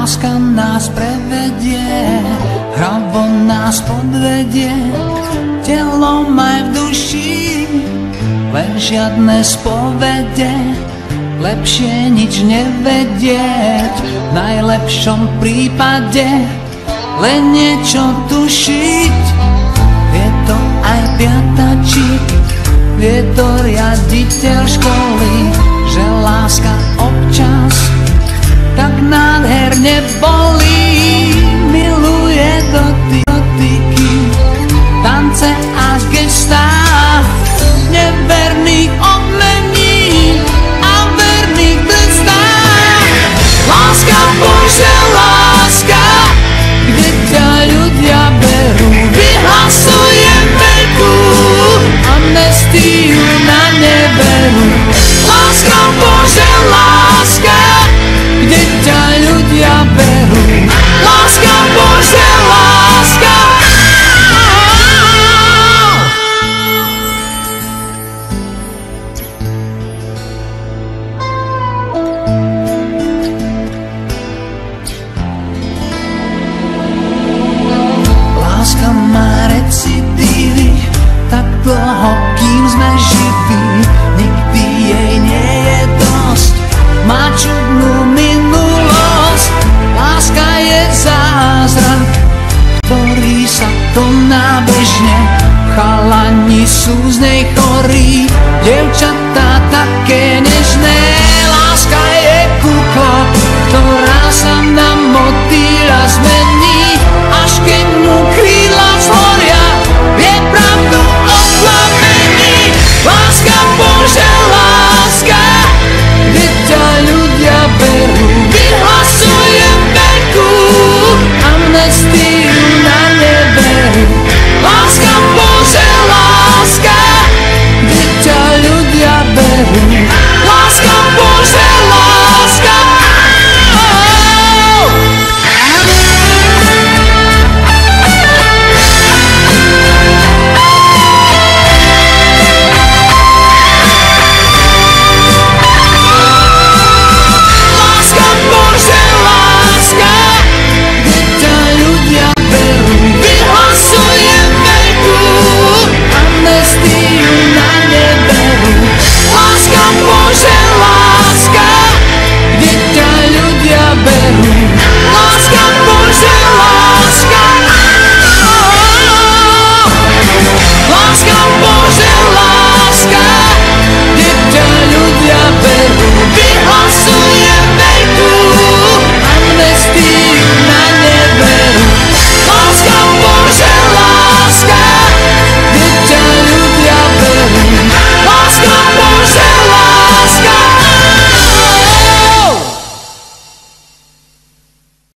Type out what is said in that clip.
Láska nás prevedie, hravo nás podvedie, telom aj v duši, len žiadne spovede, lepšie nič nevedieť, v najlepšom prípade len niečo tušiť. Vie to aj piatačík, vie to riaditeľ školy, že láska občas tak nádherne bolí. Miluje dotyky, tance a gestá, neverných obmení a verných trestá. Láska, Bože, láska, kde ťa ľudia berú, vyhlasuje veľkú amnestiu na neveru. Láska, Bože, láska, kde ťa ľudia berú. Láska, Bože, láska. Láska má recidívy, tak dlho, kým sme živí, nikdy jej nie je dosť, má čudnú minulosť. Láska je zázrak, ktorý sa koná bežne, chalani sú z nej chorí, dievčatá také nežné. Láska je kukla, ktorá sa na